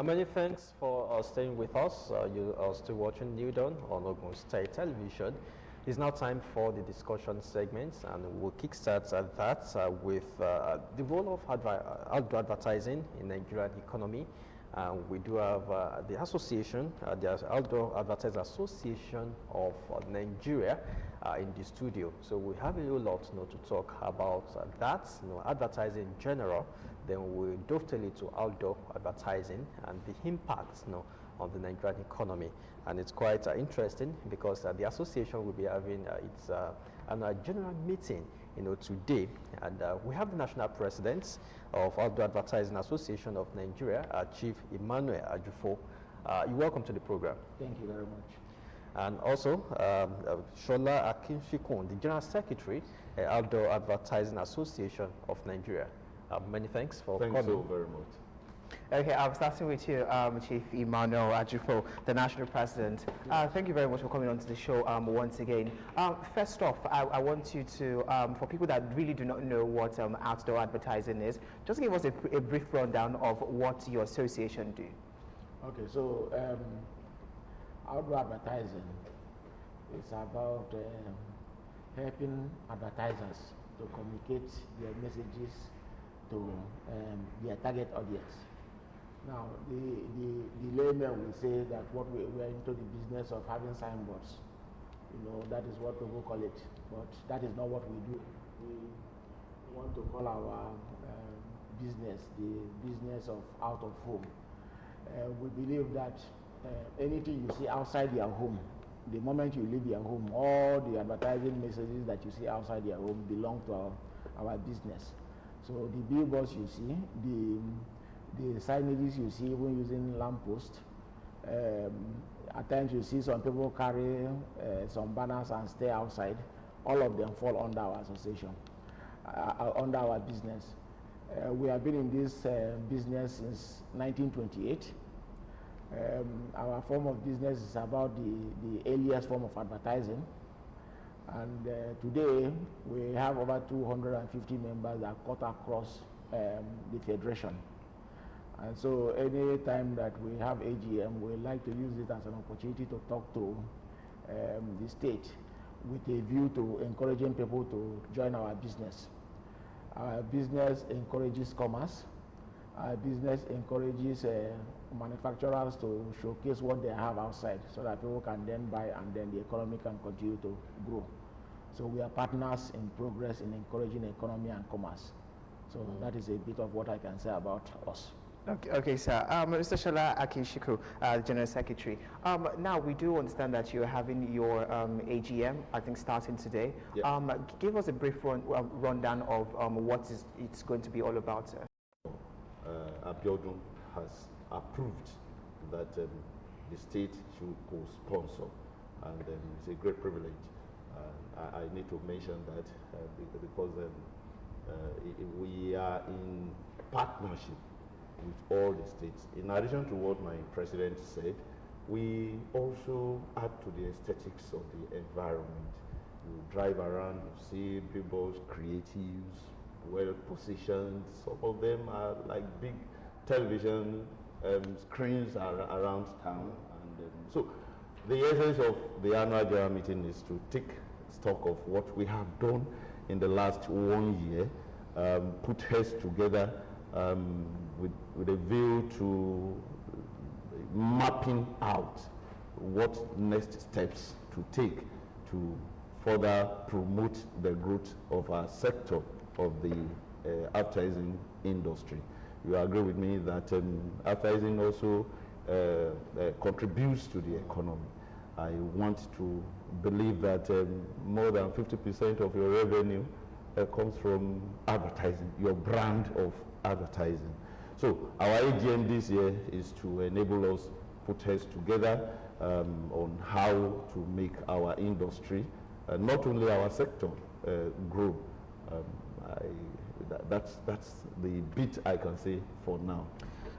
Many thanks for staying with us. You are still watching New Dawn on Ogun State Television. It's now time for the discussion segments, and we'll kickstart that with the role of outdoor advertising in Nigerian economy. We do have the association, the Outdoor Advertising Association of Nigeria in the studio. So we have a lot to talk about that, advertising in general. Then we'll dovetail it to outdoor advertising and the impact on the Nigerian economy. And it's quite interesting because the association will be having its annual general meeting today. And we have the national president of Outdoor Advertising Association of Nigeria, Chief Emmanuel Ajufo. You're welcome to the program. Thank you very much. And also Shola Akinshikun, the General Secretary, Outdoor Advertising Association of Nigeria. Many thanks for coming. Thanks so very much. Okay, I'm starting with you, Chief Emmanuel Ajufo, the National President. Thank you very much for coming on to the show once again. First off, I want you to, for people that really do not know what outdoor advertising is, just give us a brief rundown of what your association do. Okay, so outdoor advertising is about helping advertisers to communicate their messages to their target audience. Now, the layman will say that what we are into the business of having signboards. That is what people call it, but that is not what we do. We want to call our business the business of out of home. We believe that anything you see outside your home, the moment you leave your home, all the advertising messages that you see outside your home belong to our business. So the billboards you see, the signages you see, even using lampposts. At times you see some people carry some banners and stay outside. All of them fall under our association, under our business. We have been in this business since 1928. Our form of business is about the earliest form of advertising. And today we have over 250 members that cut across the federation. And so any time that we have AGM, we like to use it as an opportunity to talk to the state with a view to encouraging people to join our business. Our business encourages commerce. Our business encourages manufacturers to showcase what they have outside so that people can then buy and then the economy can continue to grow. So we are partners in progress in encouraging economy and commerce. So that is a bit of what I can say about us. Okay, sir. Mr. Shola Akinshikun, General Secretary. Now, we do understand that you're having your AGM, I think, starting today. Yep. Give us a brief rundown of what it's going to be all about, sir. Abiodun has approved that the state should co-sponsor, and it's a great privilege. I need to mention that because we are in partnership with all the states. In addition to what my president said, we also add to the aesthetics of the environment. You drive around, you see billboards, creatives, well positioned. Some of them are like big television screens around town. And so the essence of the annual general meeting is to take stock of what we have done in the last 1 year, put heads together with a view to mapping out what next steps to take to further promote the growth of our sector of the advertising industry. You agree with me that advertising also contributes to the economy. I want to believe that more than 50% of your revenue comes from advertising, your brand of advertising. So our AGM this year is to enable us put heads together on how to make our industry, not only our sector, grow. That's the bit I can say for now.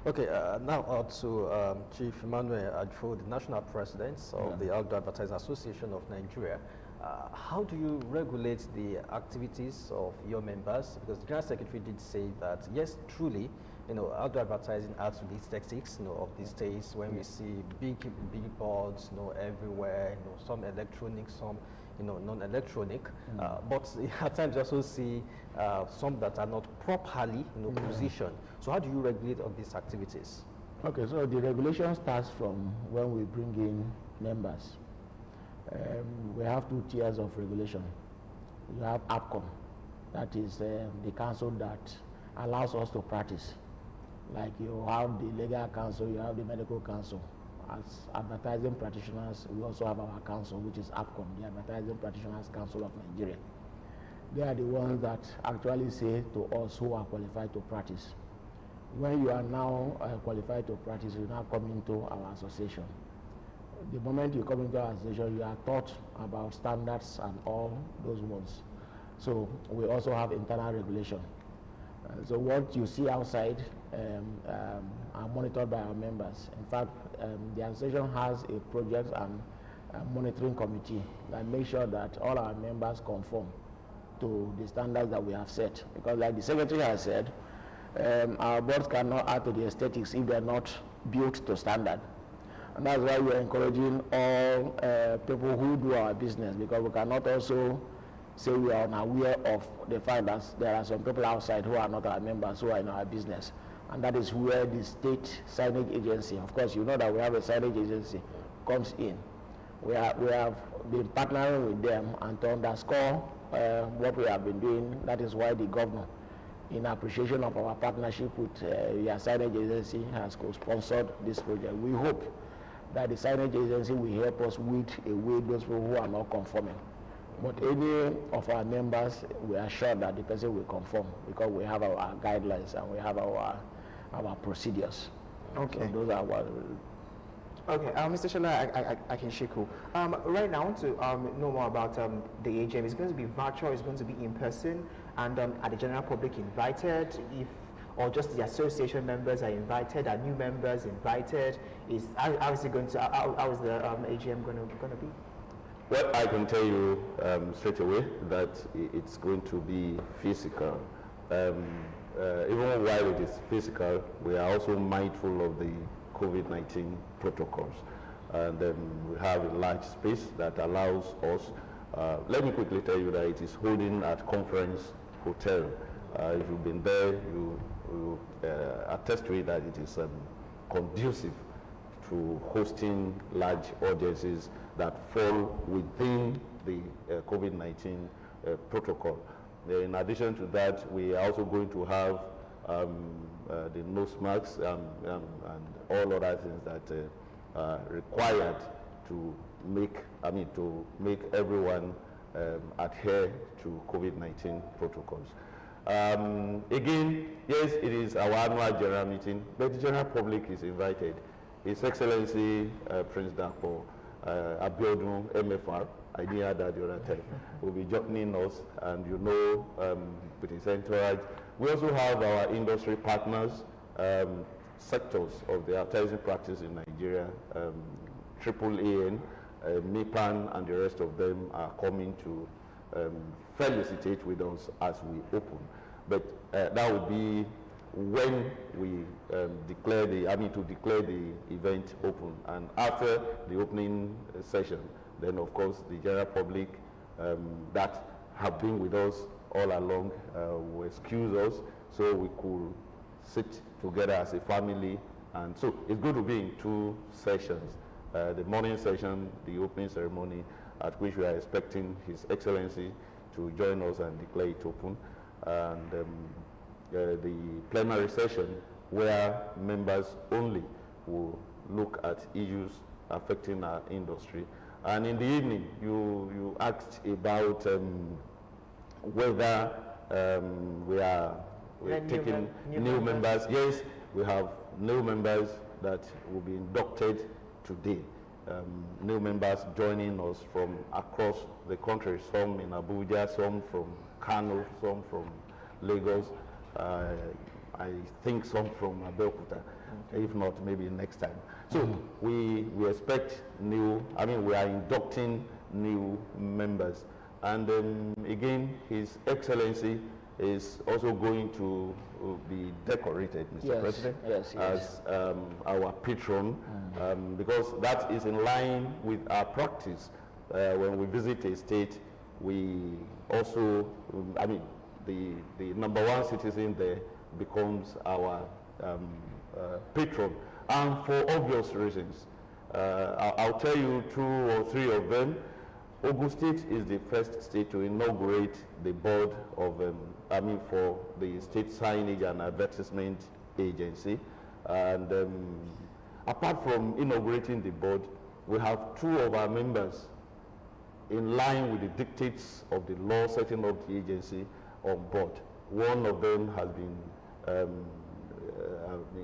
Okay, now to Chief Emmanuel Ajufo, the National President of the Outdoor Advertising Association of Nigeria. How do you regulate the activities of your members? Because the General Secretary did say that, yes, truly, outdoor advertising adds to the aesthetics, of these days when we see big billboards, everywhere, some electronic, some, non-electronic. But at times you also see some that are not properly, positioned. So how do you regulate on these activities? Okay, so the regulation starts from when we bring in members. We have 2 tiers of regulation. You have APCON, that is the council that allows us to practice. Like you have the legal council, you have the medical council. As advertising practitioners, we also have our council, which is APCON, the Advertising Practitioners Council of Nigeria. They are the ones that actually say to us who are qualified to practice. When you are now qualified to practice, you now come into our association. The moment you come into our association, you are taught about standards and all those ones. So we also have internal regulation. So what you see outside are monitored by our members. In fact, the association has a project and a monitoring committee that makes sure that all our members conform to the standards that we have set. Because like the secretary has said, our boards cannot add to the aesthetics if they are not built to standard. And that's why we are encouraging all people who do our business, because we cannot also say we are unaware of the fact that there are some people outside who are not our members who are in our business. And that is where the state signage agency, of course, you know that we have a signage agency, comes in. We have been partnering with them, and to underscore what we have been doing, that is why the governor, in appreciation of our partnership with the signage agency, has co-sponsored this project. We hope that the signage agency will help us weed away those people who are not conforming. But any of our members, we are sure that the person will conform, because we have our guidelines and we have our procedures. Okay. So those are what. Okay, Mr. Shola Akinshiku. Right now, I want to know more about the AGM. It's going to be virtual, it's going to be in person, and are the general public invited? Or just the association members are invited? Are new members invited? How is it going to? How is the AGM going to be? Well, I can tell you straight away that it's going to be physical. Even while it is physical, we are also mindful of the COVID-19 protocols. And we have a large space that allows us, let me quickly tell you that it is holding at Conference Hotel. If you've been there, you attest to it that it is conducive to hosting large audiences that fall within the COVID-19 protocol. In addition to that, we are also going to have the nose masks and all other things that are required to make everyone adhere to COVID-19 protocols. Again, yes, it is our annual general meeting, but the general public is invited. His Excellency Prince Dapo Abiodun MFR, I didn't add that the other time, will be joining us, and with his entourage. We also have our industry partners, sectors of the advertising practice in Nigeria, AAAN, MIPAN, and the rest of them are coming to felicitate with us as we open. But that would be when we declare the event open, and after the opening session, then of course the general public that have been with us all along will excuse us so we could sit together as a family. And so it's going to be in 2 sessions. The morning session, the opening ceremony, at which we are expecting His Excellency to join us and declare it open, and the plenary session where members only will look at issues affecting our industry. And in the evening, you asked about whether we're taking new members. Yes, we have new members that will be inducted today. New members joining us from across the country, some in Abuja, some from Kano, some from Lagos, I think some from Abeokuta, if not, maybe next time. So we expect we are inducting new members. And again, His Excellency is also going to be decorated, Mr. Yes, President, yes. as our patron, because that is in line with our practice. When we visit a state, we also, I mean, the number one citizen there becomes our patron, and for obvious reasons. I'll tell you 2 or 3 of them. Ogun State is the first state to inaugurate the board of, for the state signage and advertisement agency. And apart from inaugurating the board, we have 2 of our members in line with the dictates of the law setting up the agency on board. One of them has been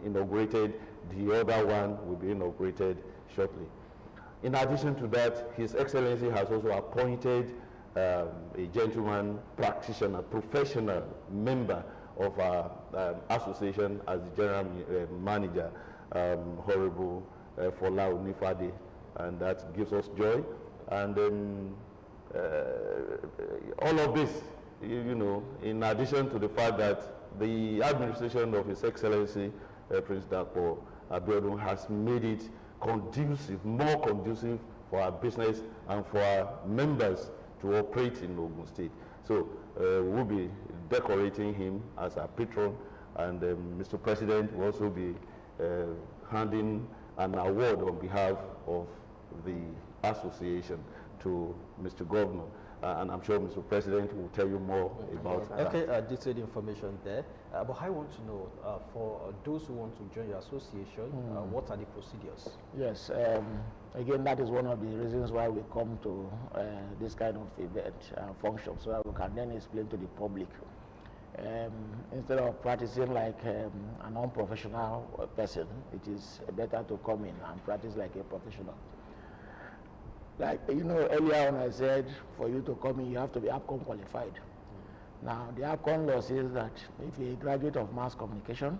inaugurated. The other one will be inaugurated shortly. In addition to that, His Excellency has also appointed a gentleman practitioner, professional member of our association as the general manager, Honorable Fola Onifade, and that gives us joy. And all of this, you know, in addition to the fact that the administration of His Excellency Prince Dapo Abiodun has made it conducive, more conducive for our business and for our members to operate in Ogun State. So we'll be decorating him as our patron, and Mr. President will also be handing an award on behalf of the association to Mr. Governor. And I'm sure Mr. President will tell you more about that. Okay, detailed information there. But I want to know, for those who want to join your association, what are the procedures? Yes, again, that is one of the reasons why we come to this kind of event, function, so that we can then explain to the public. Instead of practicing like an unprofessional person, it is better to come in and practice like a professional. Like, you know, earlier on I said, for you to come in, you have to be APCON qualified. Now, the APCON law says that if you're a graduate of mass communication,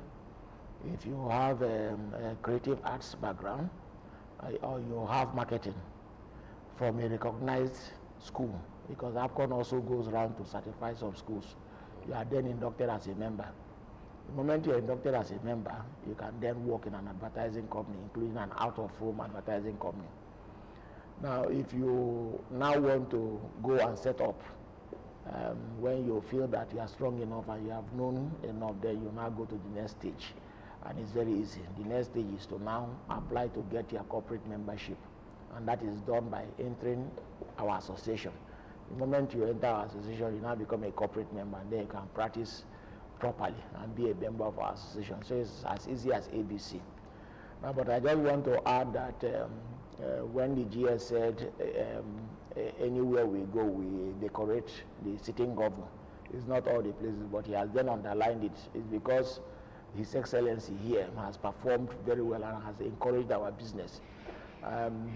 if you have a creative arts background, or you have marketing from a recognized school, because APCON also goes around to certify some schools, you are then inducted as a member. The moment you're inducted as a member, you can then work in an advertising company, including an out-of-home advertising company. Now, if you now want to go and set up, when you feel that you are strong enough and you have known enough, then you now go to the next stage. And it's very easy. The next stage is to now apply to get your corporate membership. And that is done by entering our association. The moment you enter our association, you now become a corporate member, and then you can practice properly and be a member of our association. So it's as easy as ABC. Now, but I just want to add that when the GS said anywhere we go, we decorate the sitting governor. It's not all the places, but he has then underlined it. It's because His Excellency here has performed very well and has encouraged our business.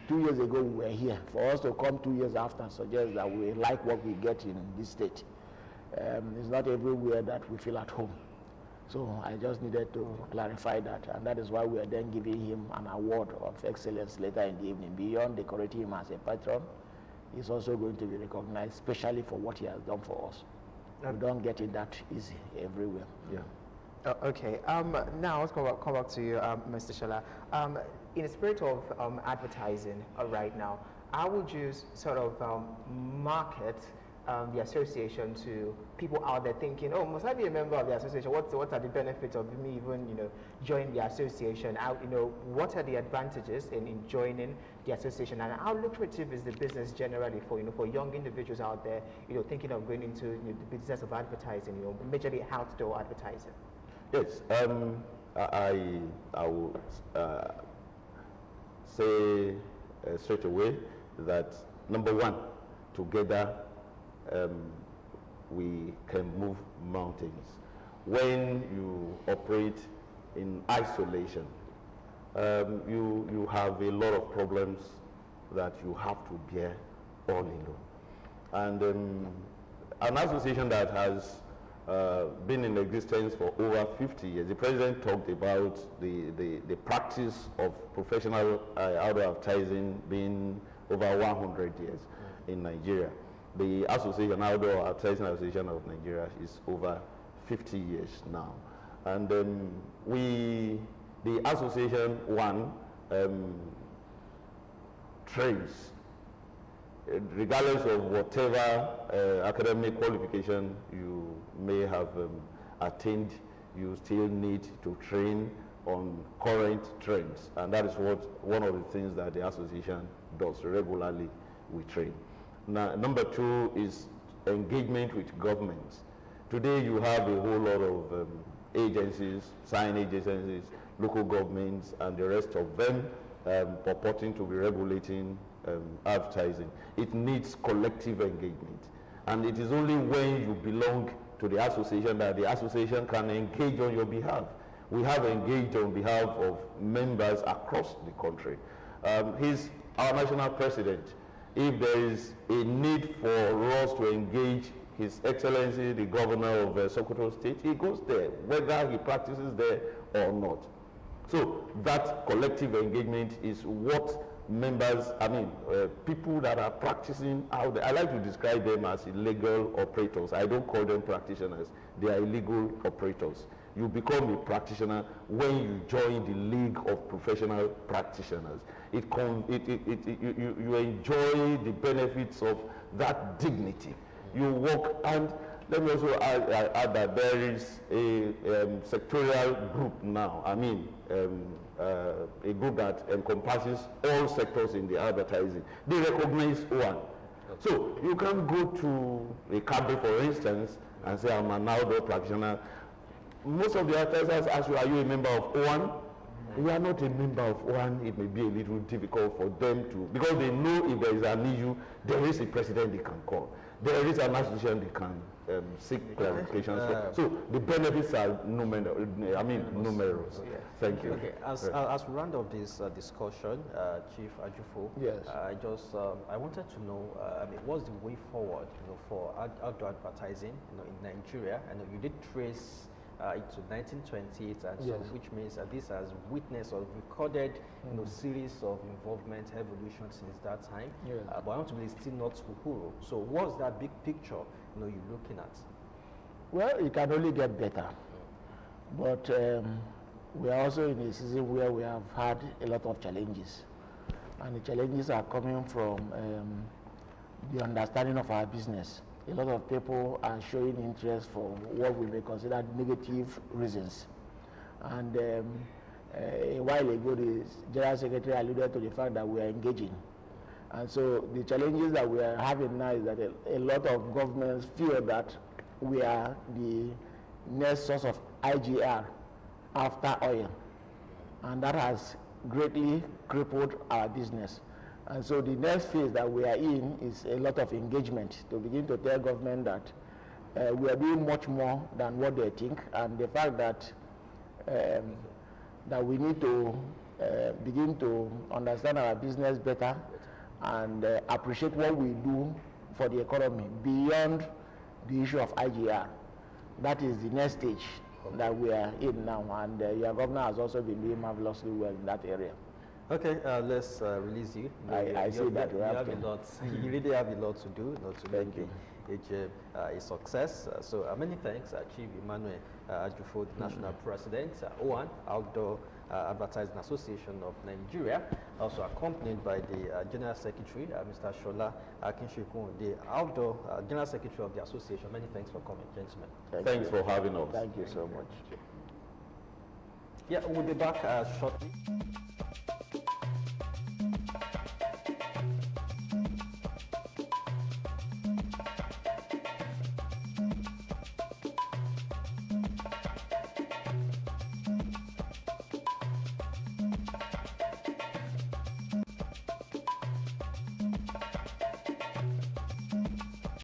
2 years ago we were here. For us to come 2 years after suggests that we like what we get in this state. It's not everywhere that we feel at home. So I just needed to clarify that, and that is why we are then giving him an award of excellence later in the evening. Beyond decorating him as a patron, he's also going to be recognized, especially for what he has done for us. We don't get it that easy everywhere. Yeah. Okay. Now let's come back to you, Mr. Shala. In the spirit of advertising right now, how would you sort of market the association to people out there thinking, oh, must I be a member of the association? What are the benefits of me even, joining the association? How, what are the advantages in joining the association, and how lucrative is the business generally for young individuals out there, thinking of going into the business of advertising, majorly outdoor advertising? Yes, I will say straight away that number one, together we can move mountains. When you operate in isolation, you have a lot of problems that you have to bear all alone. And an association that has been in existence for over 50 years. The president talked about the practice of professional outdoor advertising being over 100 years in Nigeria. the association, Outdoor Advertising Association of Nigeria, is over 50 years now. And the association, trains, regardless of whatever academic qualification you may have attained, you still need to train on current trends. And that is one of the things that the association does regularly. We train. Now, number two is engagement with governments. Today you have a whole lot of agencies, signage agencies, local governments, and the rest of them purporting to be regulating advertising. It needs collective engagement. And it is only when you belong to the association that the association can engage on your behalf. We have engaged on behalf of members across the country. He's our national president. If there is a need for us to engage His Excellency, the Governor of Sokoto State, he goes there, whether he practices there or not. So that collective engagement is what members, people that are practicing out there, I like to describe them as illegal operators. I don't call them practitioners. They are illegal operators. You become a practitioner when you join the league of professional practitioners. You enjoy the benefits of that dignity. You work, and let me also add that there is a sectorial group now. A group that encompasses all sectors in the advertising. They recognize one. So you can't go to a cabinet, for instance, and say, I'm an outdoor practitioner. Most of the advertisers ask you, are you a member of OAN? We are not a member of OAN. It may be a little difficult for them to, because they know if there is an issue, there is a president they can call. There is an association they can seek clarifications. So the benefits are numerous. Yes. Thank you. Okay, as we round off this discussion, Chief Ajufo, Yes. I wanted to know, what's the way forward, for outdoor advertising, in Nigeria? I know you did trace it to 1928, and so, Yes. which means this has witnessed or recorded, series of involvement, evolution since that time. Yes. But I want to believe it's still not Uhuru. So, what's that big picture, you're looking at? Well, it can only get better. But we are also in a season where we have had a lot of challenges. And the challenges are coming from the understanding of our business. A lot of people are showing interest for what we may consider negative reasons. And a while ago, the General Secretary alluded to the fact that we are engaging. And so the challenges that we are having now is that a lot of governments feel that we are the next source of IGR after oil. And that has greatly crippled our business. And so the next phase that we are in is a lot of engagement to begin to tell government that we are doing much more than what they think, and the fact that that we need to begin to understand our business better and appreciate what we do for the economy beyond the issue of IGR. That is the next stage that we are in now, and your governor has also been doing marvelously well in that area. Okay, let's release you. I see that you have a lot. You really have a lot to do. Thank you. A success. So many thanks, Chief Emmanuel Ajufo, the National President, OAN, Outdoor Advertising Association of Nigeria, also accompanied by the General Secretary, Mr. Shola Akinshekun, the Outdoor General Secretary of the Association. Many thanks for coming, gentlemen. Thanks for having us. Thank you so much. Yeah, we'll be back shortly.